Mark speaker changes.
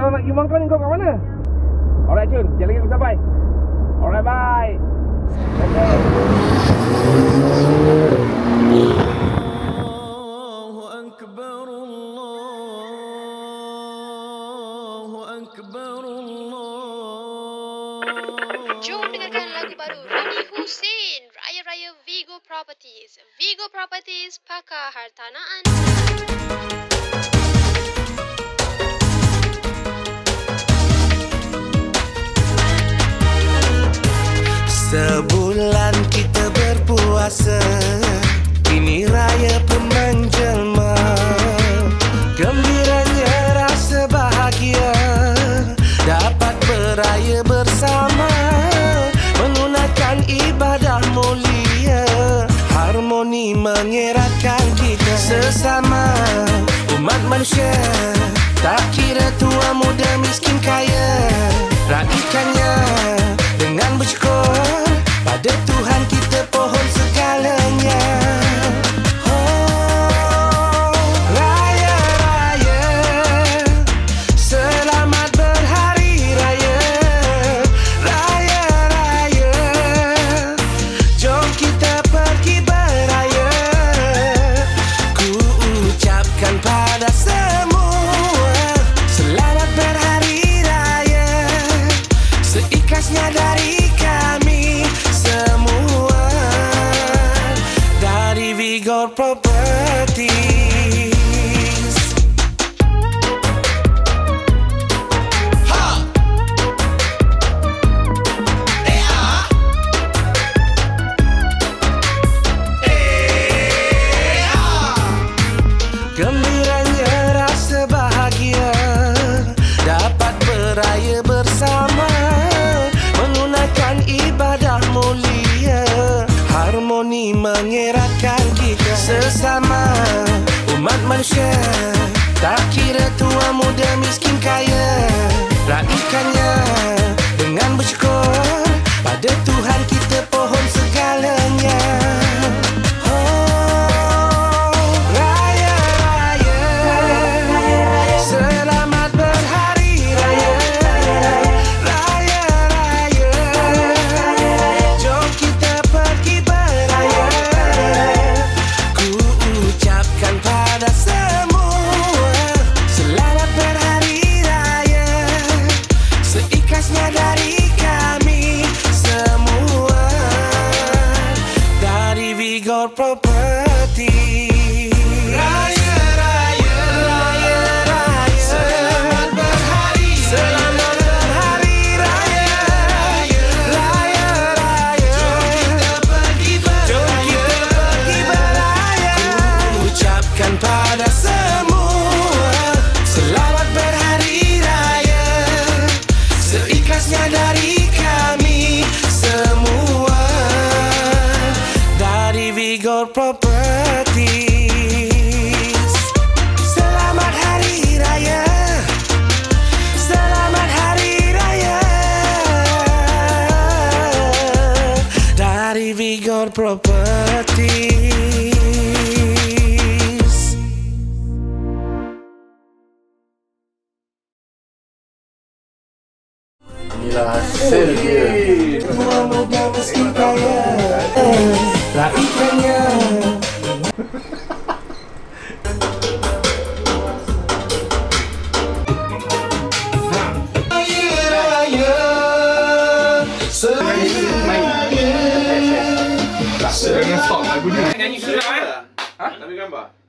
Speaker 1: Kalau nak pergi Mangkon ni kau kat mana? Alright Cun, sekejap lagi aku sampai. Alright, bye.
Speaker 2: Allahu Akbar, Allahu Akbar, Allah.
Speaker 3: Jom dengarkan lagu baru Rani Hussein, Raya-Raya Vigo Properties. Vigo Properties, pakar hartanah anda.
Speaker 2: Sebulan kita berpuasa, kini raya pun menjelma. Gembiranya rasa bahagia, dapat beraya bersama, menunaikan ibadah mulia. Harmoni mengeratkan kita sesama umat manusia. Tak kira tua muda miskin kaya, raikannya dengan bersyukur pada Tuhan kita pohon segalanya. Oh, raya-raya, selamat berhari raya. Raya-raya, jom kita pergi beraya. Ku ucapkan pada semua, selamat berhari raya. Seikhlasnya dari kami semua, dari Vigor Properties. Ha! Gembiranya rasa bahagia, dapat beraya bersama, menunaikan ibadah mulia. Harmoni mengeratkan kita sesama umat manusia. Tak kira tua muda miskin kaya, raikannya dengan bersyukur pada Tuhan kita pohon segalanya. Oh, raya-raya, selamat berhari raya. Raya-raya, jom kita pergi beraya. Ku ucapkan pada semua, selamat berhari raya. Seikhlasnya dari kami semua, dari Vigor Properties. Raya-raya, raya-raya, selamat berhari, selamat berhari raya. Raya-raya, jom kita pergi beraya. Ku ucapkan pada semua, selamat berhari raya. Seikhlasnya dari kami semua, dari Vigor Properties. Selamat hari raya, selamat hari raya, dari Vigor Properties.
Speaker 4: Inilah hasil dia.
Speaker 2: Tua muda miskin kaya, raikannya. Raya-raya,
Speaker 1: Dengan stop lagu ni.
Speaker 5: Nyanyi sudah. Ha? Ambil gambar.